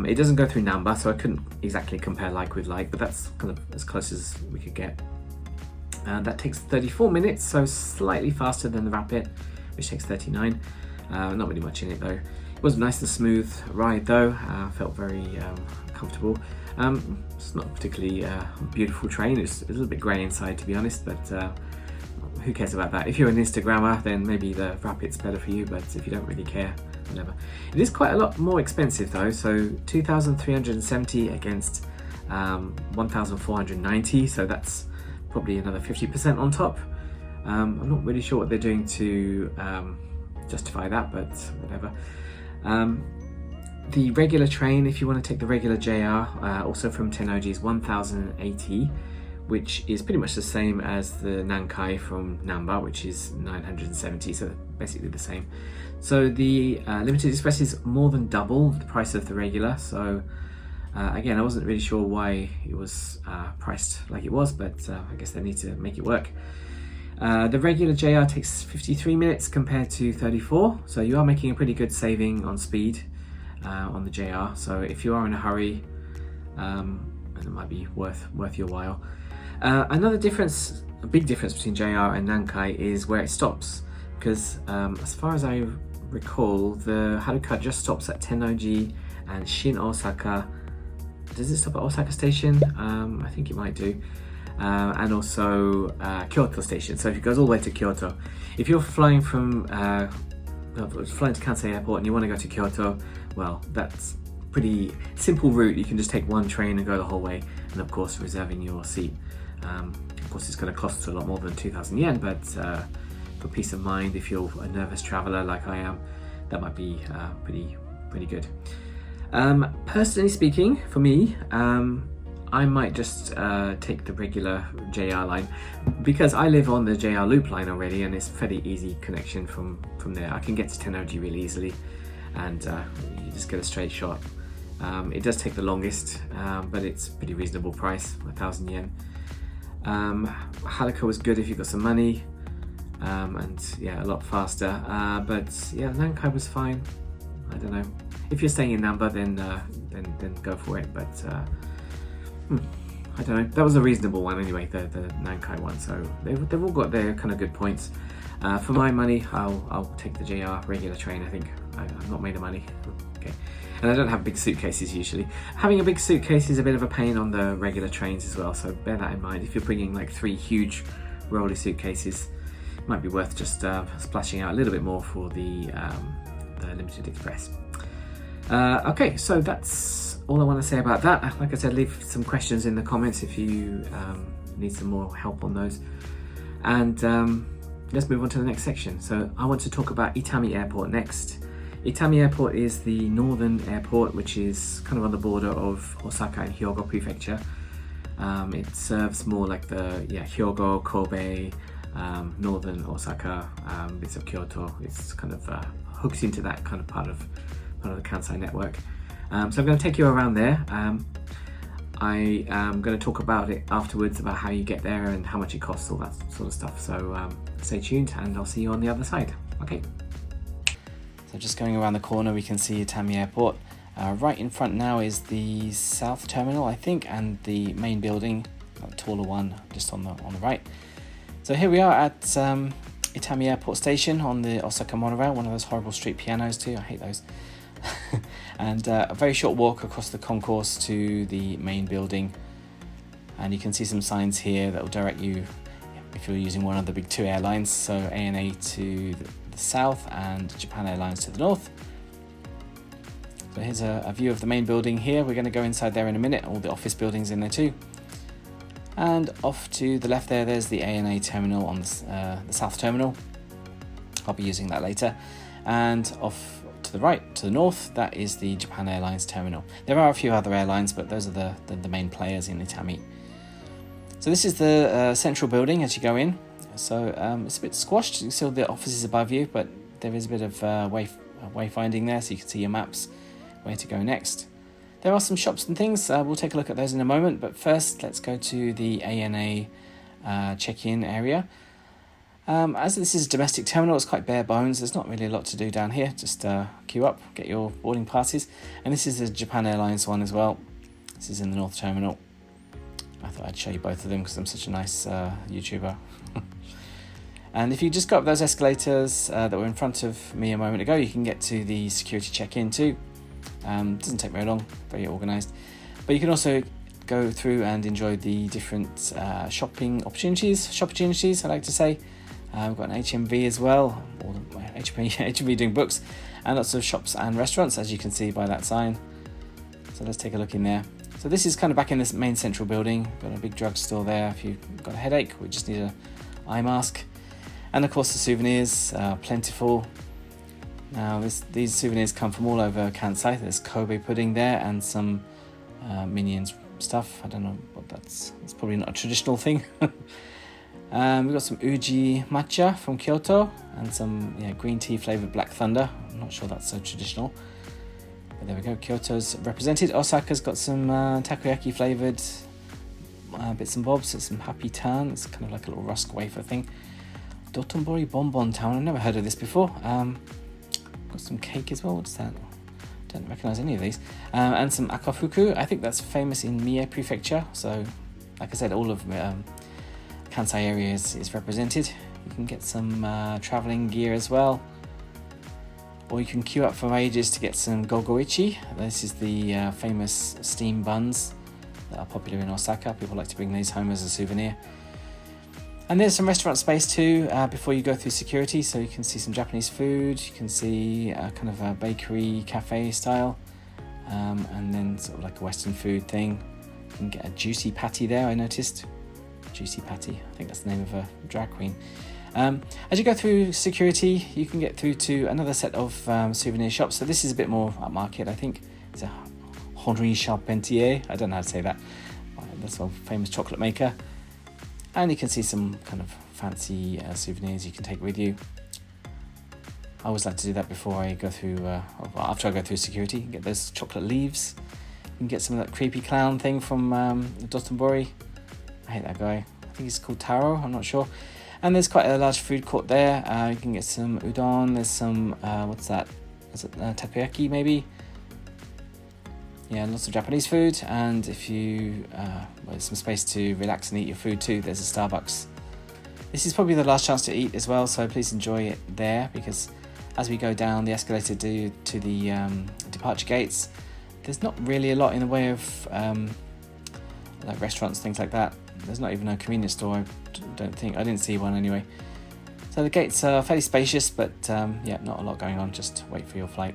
It doesn't go through Namba, so I couldn't exactly compare like with like, but that's kind of as close as we could get. That takes 34 minutes, so slightly faster than the Rapid, which takes 39. Not really much in it though. It was a nice and smooth ride though. Felt very comfortable. It's not a particularly beautiful train. It's a little bit grey inside, to be honest, but who cares about that? If you're an Instagrammer, then maybe the Rapid's better for you, but if you don't really care, whatever. It is quite a lot more expensive though, so 2,370 against 1,490, so that's probably another 50% on top. I'm not really sure what they're doing to justify that, but whatever. The regular train, if you want to take the regular JR, also from Tennoji, is 1,080, which is pretty much the same as the Nankai from Namba, which is 970, so basically the same. So the Limited Express is more than double the price of the regular, so again, I wasn't really sure why it was priced like it was, but I guess they need to make it work. The regular JR takes 53 minutes compared to 34, so you are making a pretty good saving on speed on the JR, so if you are in a hurry, it might be worth your while. Another difference, a big difference between JR and Nankai is where it stops, because as far as I recall, the Haruka just stops at Tennoji and Shin Osaka. Does it stop at Osaka Station? I think it might do. And also Kyoto Station. So if it goes all the way to Kyoto, if you're flying from flying to Kansai Airport and you want to go to Kyoto, well, that's pretty simple route. You can just take one train and go the whole way, and of course reserving your seat. Of course, it's going to cost a lot more than 2,000 yen, but for peace of mind, if you're a nervous traveler like I am, that might be pretty good. Personally speaking, for me, I might just take the regular JR line, because I live on the JR Loop line already, and it's a fairly easy connection from there. I can get to Tennoji really easily, and you just get a straight shot. It does take the longest, but it's a pretty reasonable price, 1,000 yen. Haruka was good if you've got some money. and yeah, a lot faster. But yeah, Nankai was fine. I don't know. If you're staying in Namba, then go for it. But I don't know. That was a reasonable one anyway, the Nankai one. So they've all got their kind of good points. For my money, I'll take the JR regular train. I think I'm not made of money. Okay, and I don't have big suitcases usually. Having a big suitcase is a bit of a pain on the regular trains as well. So bear that in mind. If you're bringing like 3 huge rolly suitcases, it might be worth just splashing out a little bit more for the Limited Express. Okay, so that's all I want to say about that. Like I said, leave some questions in the comments if you need some more help on those. And let's move on to the next section. So I want to talk about Itami Airport next. Itami Airport is the northern airport, which is kind of on the border of Osaka and Hyogo Prefecture. It serves more like the Hyogo, Kobe, northern Osaka, bits of Kyoto. It's kind of hooked into that kind of part of the Kansai network. So I'm going to take you around there. I am going to talk about it afterwards, about how you get there and how much it costs, all that sort of stuff. So stay tuned and I'll see you on the other side. Okay. So just going around the corner, we can see Itami Airport. Right in front now is the south terminal, I think, and the main building, a taller one, just on the right. So here we are at Itami Airport Station on the Osaka monorail, one of those horrible street pianos too. I hate those. And a very short walk across the concourse to the main building, and you can see some signs here that will direct you if you're using one of the big 2 airlines, so ANA to the south and Japan Airlines to the north. So here's a view of the main building here. We're going to go inside there in a minute, all the office buildings in there too. And off to the left there's the ANA terminal on the south terminal. I'll be using that later. And off to the right, to the north, that is the Japan Airlines terminal. There are a few other airlines, but those are the main players in Itami. So this is the central building as you go in. So it's a bit squashed. You can see all the offices above you, but there is a bit of wayfinding there, so you can see your maps, where to go next. There are some shops and things. We'll take a look at those in a moment, but first let's go to the ANA check-in area. As this is a domestic terminal, it's quite bare bones. There's not really a lot to do down here. Just queue up, get your boarding passes. And this is the Japan Airlines one as well. This is in the North Terminal. I thought I'd show you both of them because I'm such a nice YouTuber. And if you just go up those escalators that were in front of me a moment ago, you can get to the security check-in too. Doesn't take very long, very organised. But you can also go through and enjoy the different shopping opportunities, I like to say. We've got an HMV as well, or HMV doing books, and lots of shops and restaurants, as you can see by that sign. So let's take a look in there. So this is kind of back in this main central building. Got a big drugstore there if you've got a headache. We just need an eye mask. And of course the souvenirs are plentiful. Now these souvenirs come from all over Kansai. There's Kobe pudding there and some Minions stuff. I don't know what that's probably not a traditional thing. We've got some Uji matcha from Kyoto and some green tea flavoured Black Thunder. I'm not sure that's so traditional. But there we go, Kyoto's represented. Osaka's got some takoyaki flavoured bits and bobs. It's some Happy Tan. It's kind of like a little rusk wafer thing. Dotonbori Bonbon Town. I've never heard of this before. Got some cake as well. What's that? Don't recognise any of these. And some akafuku. I think that's famous in Mie Prefecture. So, like I said, all of Kansai area is represented. You can get some travelling gear as well. Or you can queue up for ages to get some gogoichi. This is the famous steam buns that are popular in Osaka. People like to bring these home as a souvenir. And there's some restaurant space too before you go through security, so you can see some Japanese food, you can see kind of a bakery cafe style, and then sort of like a Western food thing. You can get a juicy patty there, I noticed. Juicy patty, I think that's the name of a drag queen. As you go through security, you can get through to another set of souvenir shops. So this is a bit more upmarket, I think. It's a Henri Charpentier, I don't know how to say that. That's a famous chocolate maker. And you can see some kind of fancy souvenirs you can take with you. I always like to do that before I go through, after I go through security. You can get those chocolate leaves. You can get some of that creepy clown thing from Dotonbori. I hate that guy. I think he's called Taro, I'm not sure. And there's quite a large food court there. You can get some udon, there's some, what's that? Is it takoyaki maybe? Yeah, lots of Japanese food, and if you, there's some space to relax and eat your food too. There's a Starbucks. This is probably the last chance to eat as well, so please enjoy it there, because as we go down the escalator to the departure gates, there's not really a lot in the way of like restaurants, things like that. There's not even a convenience store, I didn't see one anyway. So the gates are fairly spacious, but yeah, not a lot going on, just wait for your flight.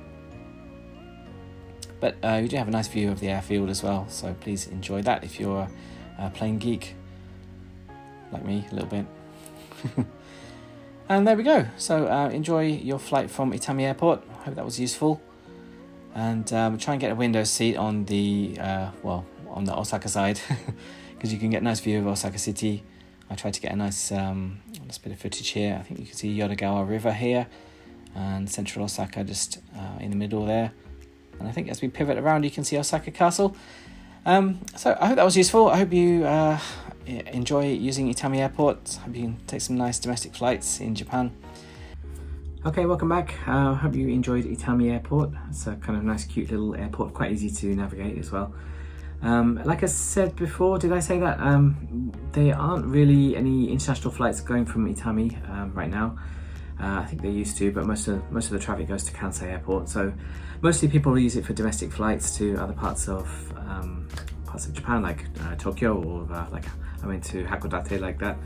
But you do have a nice view of the airfield as well, so please enjoy that if you're a plane geek, like me, a little bit. And there we go. So enjoy your flight from Itami Airport. Hope that was useful. And try and get a window seat on the on the Osaka side, because you can get a nice view of Osaka City. I tried to get a nice bit of footage here. I think you can see Yodogawa River here, and central Osaka just in the middle there. And I think as we pivot around, you can see Osaka Castle. So I hope that was useful. I hope you enjoy using Itami Airport. Hope you can take some nice domestic flights in Japan. Okay, welcome back. Hope you enjoyed Itami Airport. It's a kind of nice, cute little airport, quite easy to navigate as well. Like I said before, did I say that? There aren't really any international flights going from Itami right now. I think they used to, but most of the traffic goes to Kansai Airport. So mostly people use it for domestic flights to other parts of Japan, like Tokyo, or like I went to Hakodate, like that.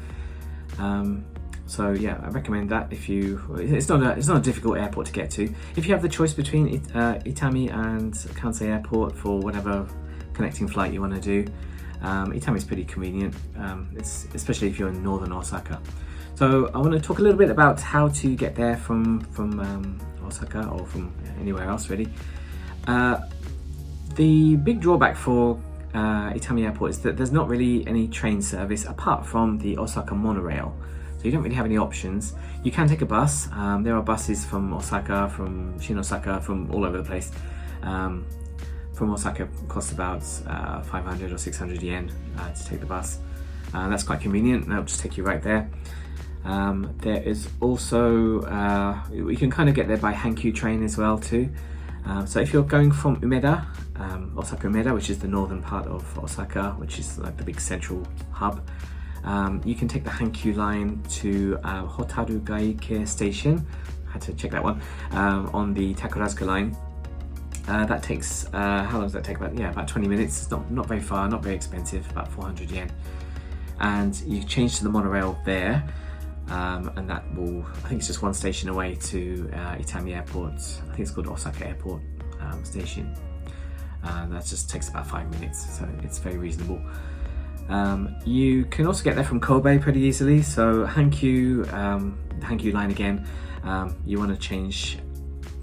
So yeah, I recommend that. It's not a difficult airport to get to. If you have the choice between Itami and Kansai Airport for whatever connecting flight you want to do, Itami is pretty convenient, especially if you're in northern Osaka. So I want to talk a little bit about how to get there from Osaka, or from anywhere else really. The big drawback for Itami Airport is that there's not really any train service apart from the Osaka monorail. So you don't really have any options. You can take a bus. There are buses from Osaka, from Shin-Osaka, from all over the place. From Osaka, costs about 500 or 600 yen to take the bus. That's quite convenient. That'll just take you right there. There is also, we can kind of get there by Hankyu train as well too. So if you're going from Umeda, Osaka Umeda, which is the northern part of Osaka, which is like the big central hub, you can take the Hankyu line to Hotaru Gaike station. I had to check that one, on the Takarazuka line. That takes, how long does that take? About 20 minutes. It's not very far, not very expensive, about 400 yen. And you change to the monorail there, and that will, I think it's just one station away to Itami Airport. I think it's called Osaka Airport station. That just takes about 5 minutes, so it's very reasonable. You can also get there from Kobe pretty easily. So Hankyu, the Hankyu line again, you want to change,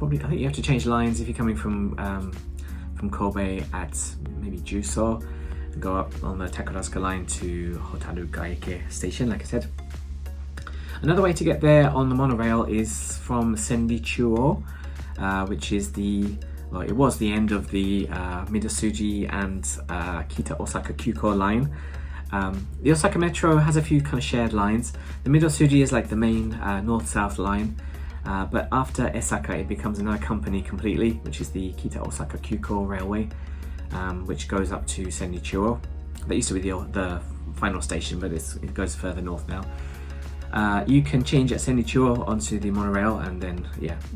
I think you have to change lines if you're coming from Kobe at maybe Juso, and go up on the Takarazuka line to Hotaru Gaike station, like I said. Another way to get there on the monorail is from Senrichuo, which is it was the end of the Midasuji and Kita Osaka Kyuko line. The Osaka Metro has a few kind of shared lines. The Midasuji is like the main north-south line, but after Esaka it becomes another company completely, which is the Kita Osaka Kyuko Railway, which goes up to Senrichuo. That used to be the final station, but it goes further north now. You can change at Senrichuo onto the monorail, and then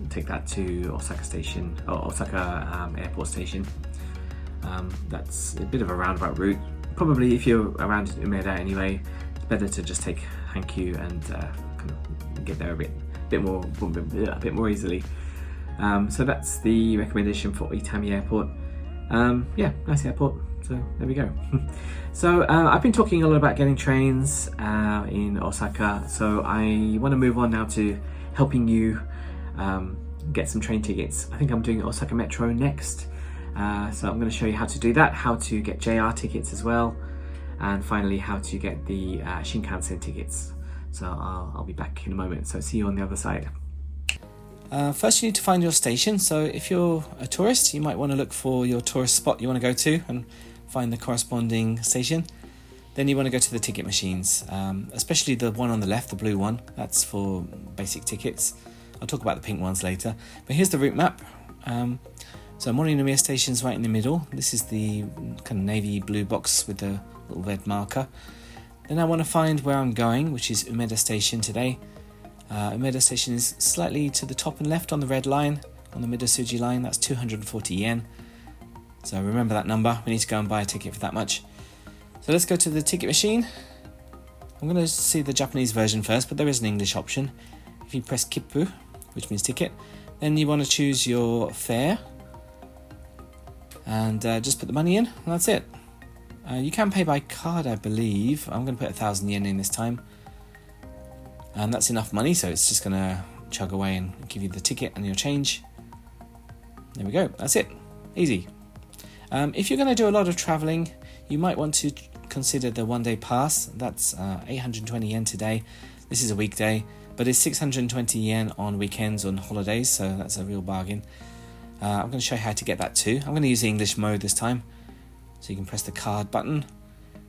take that to Osaka Station, or Osaka Airport Station. That's a bit of a roundabout route. Probably if you're around Umeda anyway, it's better to just take Hankyu and kind of get there a bit more easily. So that's the recommendation for Itami Airport. Nice airport. So there we go. So I've been talking a lot about getting trains in Osaka, so I want to move on now to helping you get some train tickets. I think I'm doing Osaka Metro next, so I'm going to show you how to do that, how to get JR tickets as well, and finally how to get the Shinkansen tickets. So I'll be back in a moment, so see you on the other side. First you need to find your station. So if you're a tourist, you might want to look for your tourist spot you want to go to and find the corresponding station. Then you want to go to the ticket machines, especially the one on the left, the blue one. That's for basic tickets. I'll talk about the pink ones later. But here's the route map. So Morinomiya Station's right in the middle. This is the kind of navy blue box with the little red marker. Then I want to find where I'm going, which is Umeda Station today. Umeda Station is slightly to the top and left on the red line, on the Midasuji line. That's 240 yen. So remember that number. We need to go and buy a ticket for that much. So let's go to the ticket machine. I'm going to see the Japanese version first, but there is an English option. If you press Kippu, which means ticket, then you want to choose your fare and just put the money in, and that's it. You can pay by card, I believe. I'm going to put 1,000 yen in this time. And that's enough money, so it's just going to chug away and give you the ticket and your change. There we go, that's it. Easy. If you're going to do a lot of travelling, you might want to consider the one-day pass. That's 820 yen today. This is a weekday, but it's 620 yen on weekends, on holidays, so that's a real bargain. I'm going to show you how to get that too. I'm going to use the English mode this time. So you can press the card button,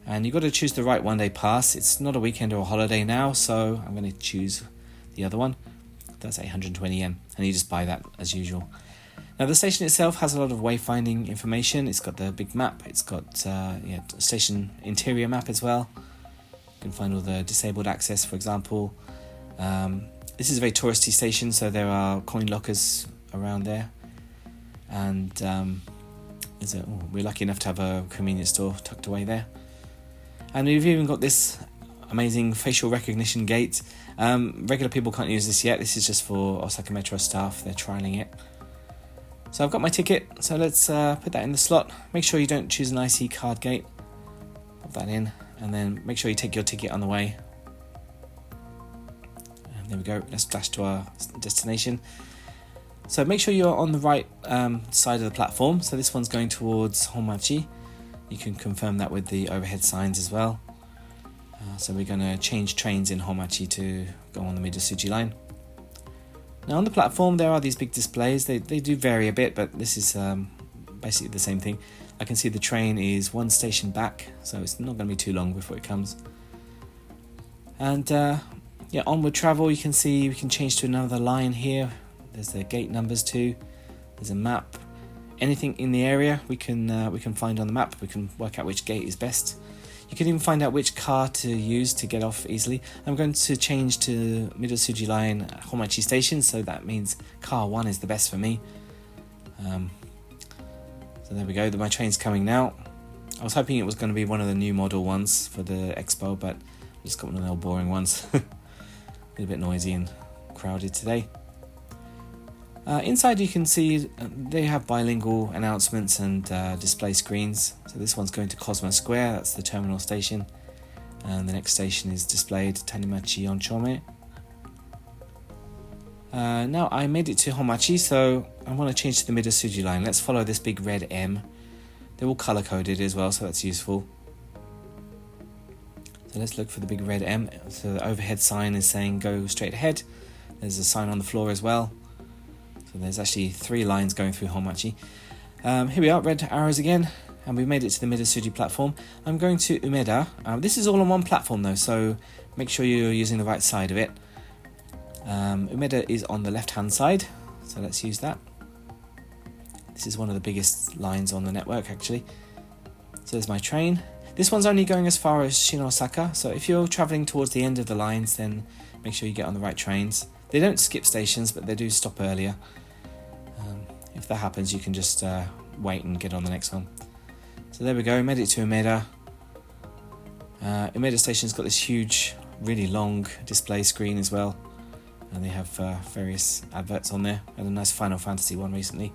and you've got to choose the right one-day pass. It's not a weekend or a holiday now, so I'm going to choose the other one. That's 820 yen, and you just buy that as usual. Now the station itself has a lot of wayfinding information. It's got the big map. It's got station interior map as well. You can find all the disabled access, for example. This is a very touristy station, so there are coin lockers around there. And we're lucky enough to have a convenience store tucked away there. And we've even got this amazing facial recognition gate. Regular people can't use this yet. This is just for Osaka Metro staff. They're trialing it. So I've got my ticket, so let's put that in the slot. Make sure you don't choose an IC card gate. Pop that in, and then make sure you take your ticket on the way. And there we go, let's dash to our destination. So make sure you're on the right side of the platform. So this one's going towards Honmachi. You can confirm that with the overhead signs as well. So we're going to change trains in Honmachi to go on the Midasuji line. Now on the platform there are these big displays. They do vary a bit, but this is basically the same thing. I can see the train is one station back, so it's not going to be too long before it comes. And onward travel, you can see we can change to another line here. There's the gate numbers too. There's a map. Anything in the area we can find on the map. We can work out which gate is best. You can even find out which car to use to get off easily. I'm going to change to Midasuji Line Honmachi Station, so that means car 1 is the best for me. So there we go, my train's coming now. I was hoping it was going to be one of the new model ones for the Expo, but I just got one of the old boring ones. A bit noisy and crowded today. Inside you can see they have bilingual announcements and display screens. So this one's going to Cosmo Square, that's the terminal station. And the next station is displayed Tanimachi Onchome. Now I made it to Honmachi, so I want to change to the Midasuji line. Let's follow this big red M. They're all color coded as well, so that's useful. So let's look for the big red M. So the overhead sign is saying go straight ahead. There's a sign on the floor as well. So there's actually 3 lines going through Honmachi. Here we are, red arrows again, and we've made it to the Midasuji platform. I'm going to Umeda. This is all on one platform though, so make sure you're using the right side of it. Umeda is on the left hand side, so let's use that. This is one of the biggest lines on the network actually. So there's my train. This one's only going as far as Osaka, so if you're travelling towards the end of the lines, then make sure you get on the right trains. They don't skip stations, but they do stop earlier. If that happens, you can just wait and get on the next one. So there we go, made it to Umeda. Umeda Station's got this huge, really long display screen as well. And they have various adverts on there. I had a nice Final Fantasy one recently.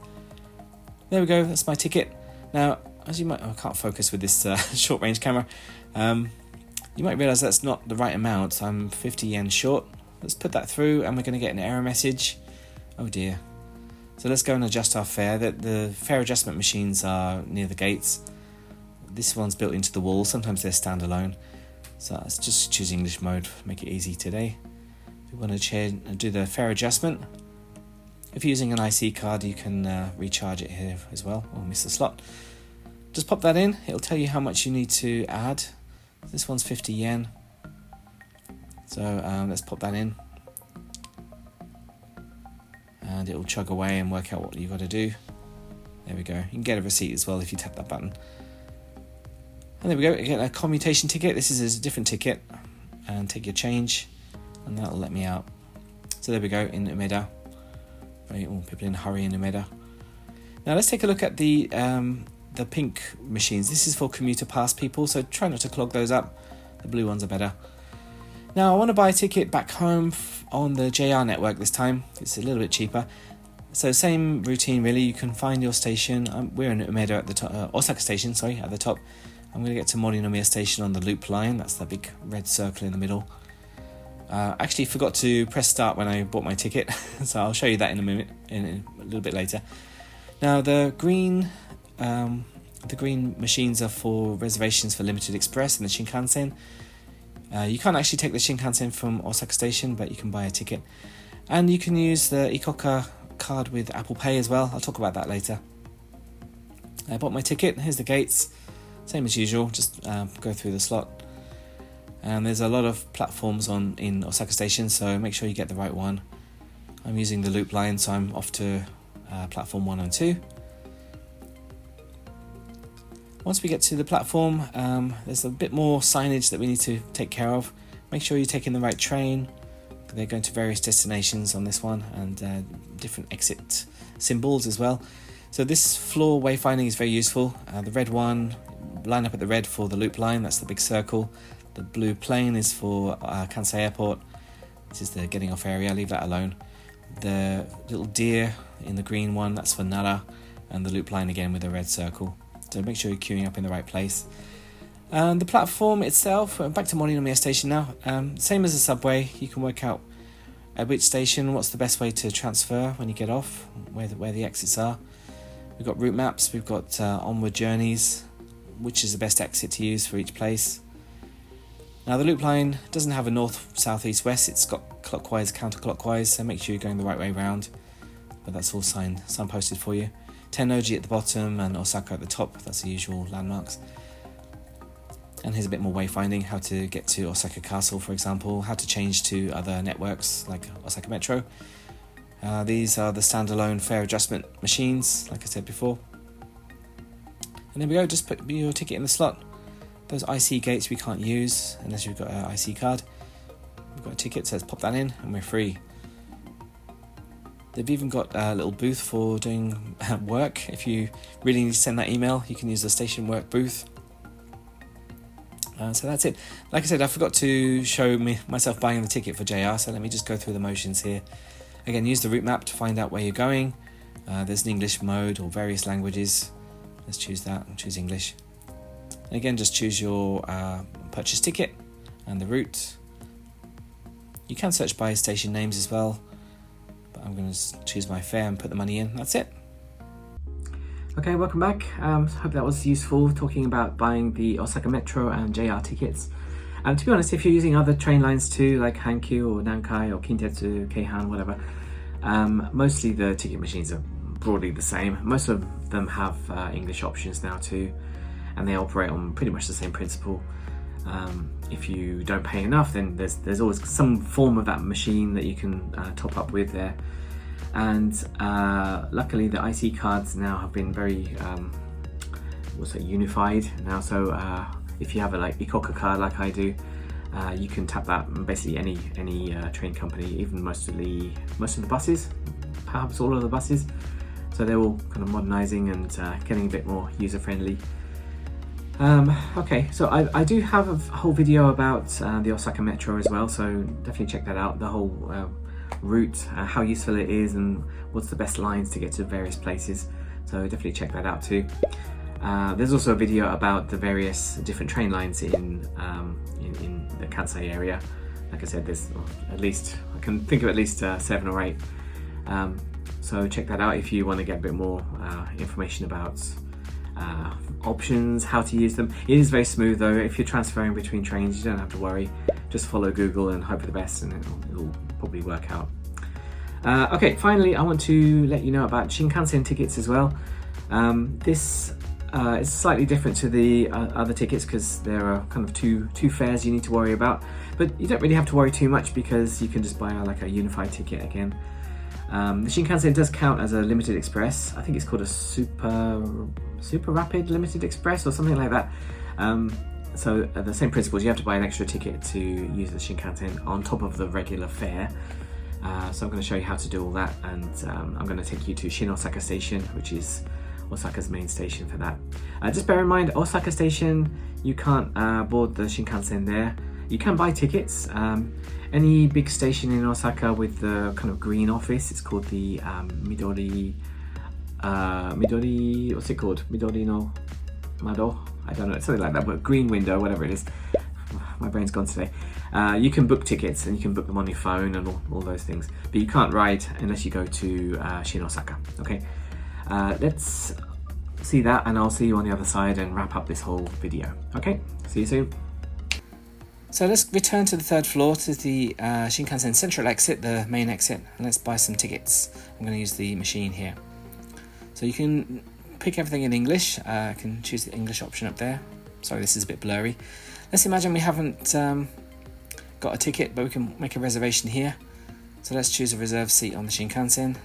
There we go, that's my ticket. Now, as you might, I can't focus with this short range camera. You might realise that's not the right amount. I'm 50 yen short. Let's put that through and we're going to get an error message. Oh dear. So let's go and adjust our fare. The fare adjustment machines are near the gates. This one's built into the wall. Sometimes they're standalone. So let's just choose English mode, make it easy today. If you want to do the fare adjustment, if you're using an IC card, you can recharge it here as well, or miss the slot. Just pop that in. It'll tell you how much you need to add This one's 50 yen. So let's pop that in. And it will chug away and work out what you've got to do. There we go. You can get a receipt as well if you tap that button. And there we go. You get a commutation ticket. This is a different ticket. And take your change. And that'll let me out. So there we go in Umeda. People in a hurry in Umeda. Now let's take a look at the pink machines. This is for commuter pass people, so try not to clog those up. The blue ones are better. Now I want to buy a ticket back home on the JR network this time. It's a little bit cheaper. So same routine really. You can find your station. We're in Umeda at the top, Osaka station, sorry, at the top. I'm going to get to Morinomiya station on the loop line. That's the big red circle in the middle. Actually forgot to press start when I bought my ticket, so I'll show you that in a minute, in a little bit later. Now the green machines are for reservations for Limited Express and the Shinkansen. You can't actually take the Shinkansen from Osaka station, but you can buy a ticket. And you can use the Ikoka card with Apple Pay as well. I'll talk about that later. I bought my ticket. Here's the gates. Same as usual, just go through the slot. And there's a lot of platforms in Osaka station, so make sure you get the right one. I'm using the loop line, so I'm off to platform 1 and 2. Once we get to the platform, there's a bit more signage that we need to take care of. Make sure you're taking the right train. They're going to various destinations on this one, and different exit symbols as well. So this floor wayfinding is very useful. The red one, line up at the red for the loop line, that's the big circle. The blue plane is for Kansai Airport. This is the getting off area, leave that alone. The little deer in the green one, that's for Nara, and the loop line again with a red circle. So make sure you're queuing up in the right place. And the platform itself, back to Morinomiya station now. Same as the subway, you can work out at which station, what's the best way to transfer when you get off, where the exits are. We've got route maps, we've got onward journeys, which is the best exit to use for each place. Now the loop line doesn't have a north, south, east, west, it's got clockwise, counterclockwise, so make sure you're going the right way round. But that's all signposted for you. Tennoji at the bottom and Osaka at the top, that's the usual landmarks. And here's a bit more wayfinding, how to get to Osaka Castle, for example, how to change to other networks like Osaka Metro. These are the standalone fare adjustment machines, like I said before. And there we go, just put your ticket in the slot. Those IC gates we can't use unless you've got an IC card. We've got a ticket, so let's pop that in and we're free. They've even got a little booth for doing work. If you really need to send that email, you can use the station work booth. So that's it. Like I said, I forgot to show myself buying the ticket for JR, so let me just go through the motions here. Again, use the route map to find out where you're going. There's an English mode or various languages. Let's choose that and choose English. And again, just choose your purchase ticket and the route. You can search by station names as well, but I'm going to choose my fare and put the money in. That's it. Okay, welcome back. Hope that was useful, talking about buying the Osaka Metro and JR tickets. To be honest, if you're using other train lines too, like Hankyu or Nankai or Kintetsu, Keihan, whatever, mostly the ticket machines are broadly the same. Most of them have English options now too, and they operate on pretty much the same principle. If you don't pay enough, then there's always some form of that machine that you can top up with there. And luckily the IC cards now have been very unified now, so if you have a Ikoka card like I do, you can tap that on basically any train company, even most of the buses, perhaps all of the buses. So they're all kind of modernizing and getting a bit more user friendly. Okay, so I do have a whole video about the Osaka Metro as well, so definitely check that out, the whole route, how useful it is and what's the best lines to get to various places, so definitely check that out too. There's also a video about the various different train lines in the Kansai area. Like I said, there's at least, I can think of at least 7 or 8. So check that out if you want to get a bit more information about options, how to use them. It is very smooth though. If you're transferring between trains, you don't have to worry. Just follow Google and hope for the best, and it'll probably work out. Okay, finally I want to let you know about Shinkansen tickets as well. This It's slightly different to the other tickets because there are kind of two fares you need to worry about, but you don't really have to worry too much because you can just buy like a unified ticket again. The Shinkansen does count as a limited express. I think it's called a super rapid limited express or something like that. So the same principles, you have to buy an extra ticket to use the Shinkansen on top of the regular fare. So I'm going to show you how to do all that, and I'm going to take you to Shin Osaka Station, which is Osaka's main station for that. Just bear in mind, Osaka Station, you can't board the Shinkansen there. You can buy tickets. Any big station in Osaka with the kind of green office, it's called the Midori, what's it called? Midori no Mado? I don't know, something like that, but green window, whatever it is. My brain's gone today. You can book tickets and you can book them on your phone and all those things, but you can't ride unless you go to Shin Osaka. Okay, let's see that, and I'll see you on the other side and wrap up this whole video. Okay, see you soon. So let's return to the third floor to the Shinkansen central exit, the main exit, and let's buy some tickets. I'm going to use the machine here. So you can pick everything in English. I can choose the English option up there. Sorry, this is a bit blurry. Let's imagine we haven't got a ticket, but we can make a reservation here. So let's choose a reserved seat on the Shinkansen.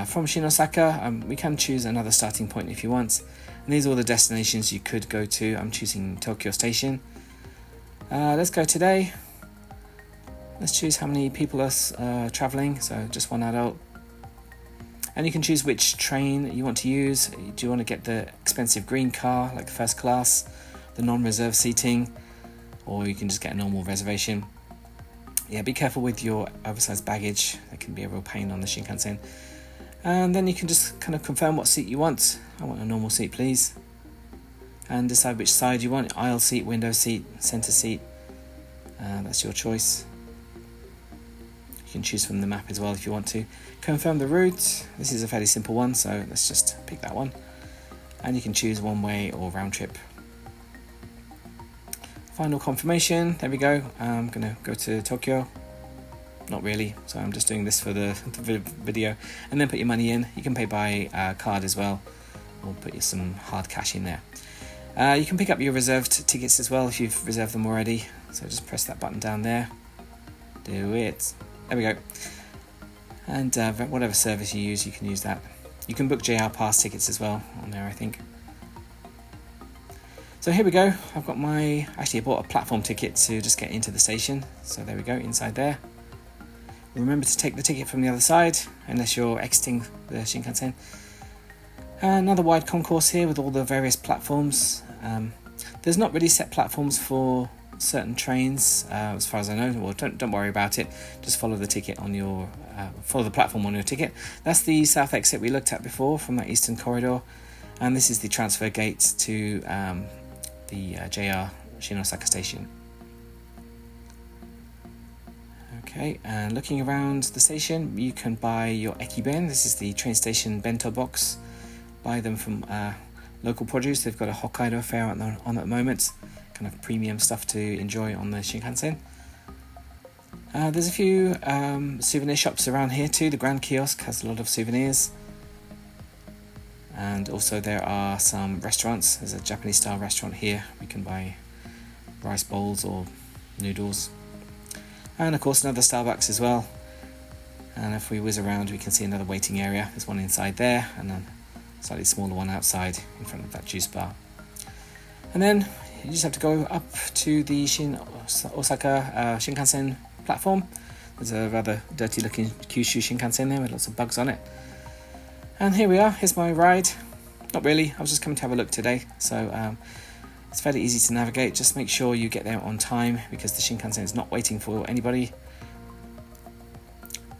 From Shin Osaka, we can choose another starting point if you want. And these are all the destinations you could go to. I'm choosing Tokyo Station. Let's go today. Let's choose how many people are traveling, so just one adult. And you can choose which train you want to use. Do you want to get the expensive green car, like the first class, the non-reserved seating, or you can just get a normal reservation. Yeah, be careful with your oversized baggage. That can be a real pain on the Shinkansen. And then you can just kind of confirm what seat you want. I want a normal seat, please. And decide which side you want, aisle seat, window seat, center seat. That's your choice. You can choose from the map as well if you want to. Confirm the route. This is a fairly simple one, so let's just pick that one. And you can choose one way or round trip. Final confirmation, there we go. I'm gonna go to Tokyo. Not really, so I'm just doing this for the video. And then put your money in. You can pay by card as well, or put some hard cash in there. You can pick up your reserved tickets as well if you've reserved them already. So just press that button down there. Do it. There we go. And whatever service you use, you can use that. You can book JR Pass tickets as well on there, I think. So here we go. I've got actually I bought a platform ticket to just get into the station. So there we go, inside there. Remember to take the ticket from the other side, unless you're exiting the Shinkansen. Another wide concourse here with all the various platforms. There's not really set platforms for certain trains, as far as I know. Well, don't worry about it. Just follow the ticket on your follow the platform on your ticket. That's the south exit we looked at before from that eastern corridor, and this is the transfer gate to the JR Shin Osaka Station. Okay, and looking around the station, you can buy your ekiben. This is the train station bento box. Buy them from local produce. They've got a Hokkaido fare on at the moment, kind of premium stuff to enjoy on the Shinkansen. There's a few souvenir shops around here too. The Grand Kiosk has a lot of souvenirs. And also there are some restaurants. There's a Japanese style restaurant here. We can buy rice bowls or noodles. And of course another Starbucks as well. And if we whiz around, we can see another waiting area. There's one inside there, and then a slightly smaller one outside in front of that juice bar. And then you just have to go up to the Shin Osaka Shinkansen platform. There's a rather dirty looking Kyushu Shinkansen there with lots of bugs on it. And here we are, here's my ride. Not really, I was just coming to have a look today. So it's fairly easy to navigate. Just make sure you get there on time because the Shinkansen is not waiting for anybody.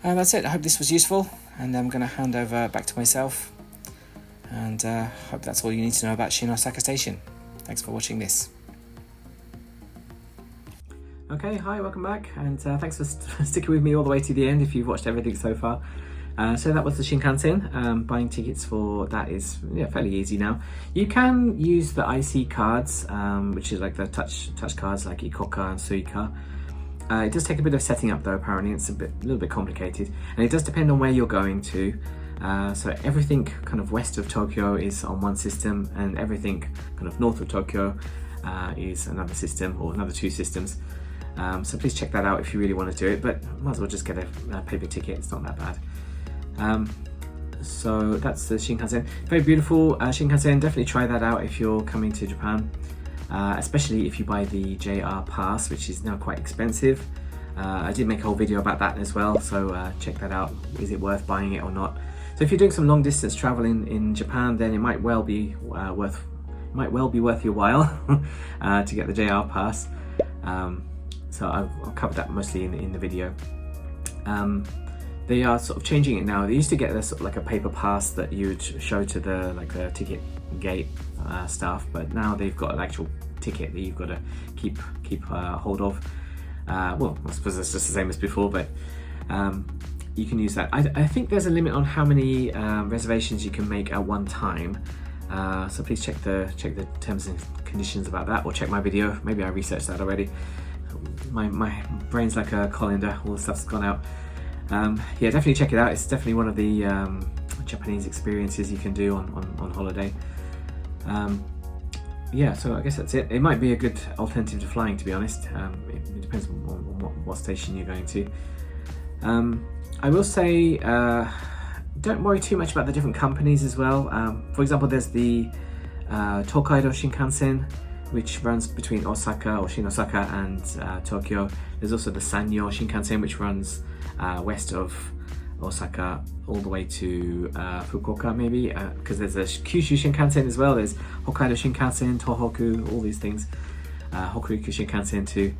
And that's it, I hope this was useful. And I'm going to hand over back to myself. And hope that's all you need to know about Shin Osaka Station. Thanks for watching this. Okay, hi, welcome back, and thanks for sticking with me all the way to the end if you've watched everything so far. So that was the Shinkansen. Buying tickets for that is fairly easy now. You can use the IC cards, which is like the touch cards like Ikoka and Suica. It does take a bit of setting up though, apparently. It's a little bit complicated, and it does depend on where you're going to. So everything kind of west of Tokyo is on one system, and everything kind of north of Tokyo is another system, or another 2 systems. So please check that out if you really want to do it, but might as well just get a paper ticket, it's not that bad. So that's the Shinkansen. Very beautiful Shinkansen. Definitely try that out if you're coming to Japan, especially if you buy the JR pass, which is now quite expensive. I did make a whole video about that as well, so check that out. Is it worth buying it or not? So if you're doing some long distance travel in Japan, then it might well be worth your while to get the JR pass. So I'll cover that mostly in the video. They are sort of changing it now. They used to get this sort of like a paper pass that you'd show to the ticket gate staff, but now they've got an actual ticket that you've got to keep hold of. Well, I suppose it's just the same as before, but you can use that. I think there's a limit on how many reservations you can make at one time. So please check the terms and conditions about that, or check my video. Maybe I researched that already. My brain's like a colander, all the stuff's gone out. Yeah, definitely check it out. It's definitely one of the Japanese experiences you can do on holiday. Yeah, so I guess that's it. It might be a good alternative to flying, to be honest. It depends on what station you're going to. I will say, don't worry too much about the different companies as well. For example, there's the Tokaido Shinkansen, which runs between Osaka or Shin-Osaka and Tokyo. There's also the Sanyo Shinkansen, which runs west of Osaka all the way to Fukuoka, maybe, because there's a Kyushu Shinkansen as well. There's Hokkaido Shinkansen, Tohoku, all these things. Hokuriku Shinkansen too.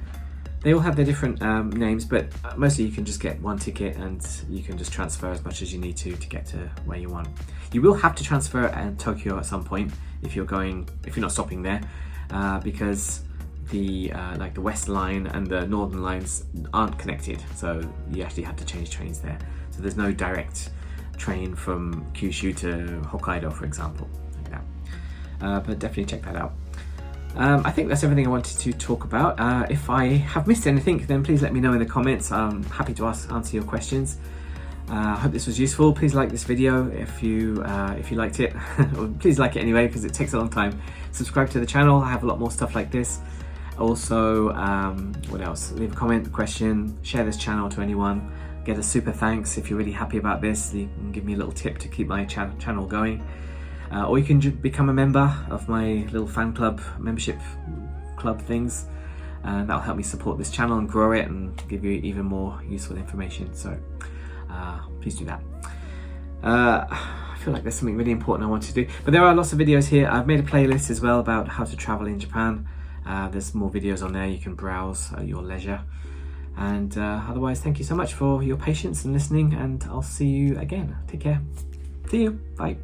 They all have their different names, but mostly you can just get one ticket and you can just transfer as much as you need to get to where you want. You will have to transfer at Tokyo at some point if you're not stopping there, because the like the West line and the Northern lines aren't connected, so you actually have to change trains there. So there's no direct train from Kyushu to Hokkaido, for example, like that. But definitely check that out. I think that's everything I wanted to talk about. If I have missed anything, then please let me know in the comments. I'm happy to answer your questions. I hope this was useful. Please like this video if you liked it. Or please like it anyway, because it takes a long time. Subscribe to the channel. I have a lot more stuff like this. Also, what else? Leave a comment, a question, share this channel to anyone. Get a super thanks if you're really happy about this. You can give me a little tip to keep my channel going. Or you can become a member of my little fan club, membership club things. That'll help me support this channel and grow it and give you even more useful information. So please do that. I feel like there's something really important I want to do. But there are lots of videos here. I've made a playlist as well about how to travel in Japan. There's more videos on there you can browse at your leisure. And otherwise, thank you so much for your patience and listening, and I'll see you again. Take care. See you. Bye.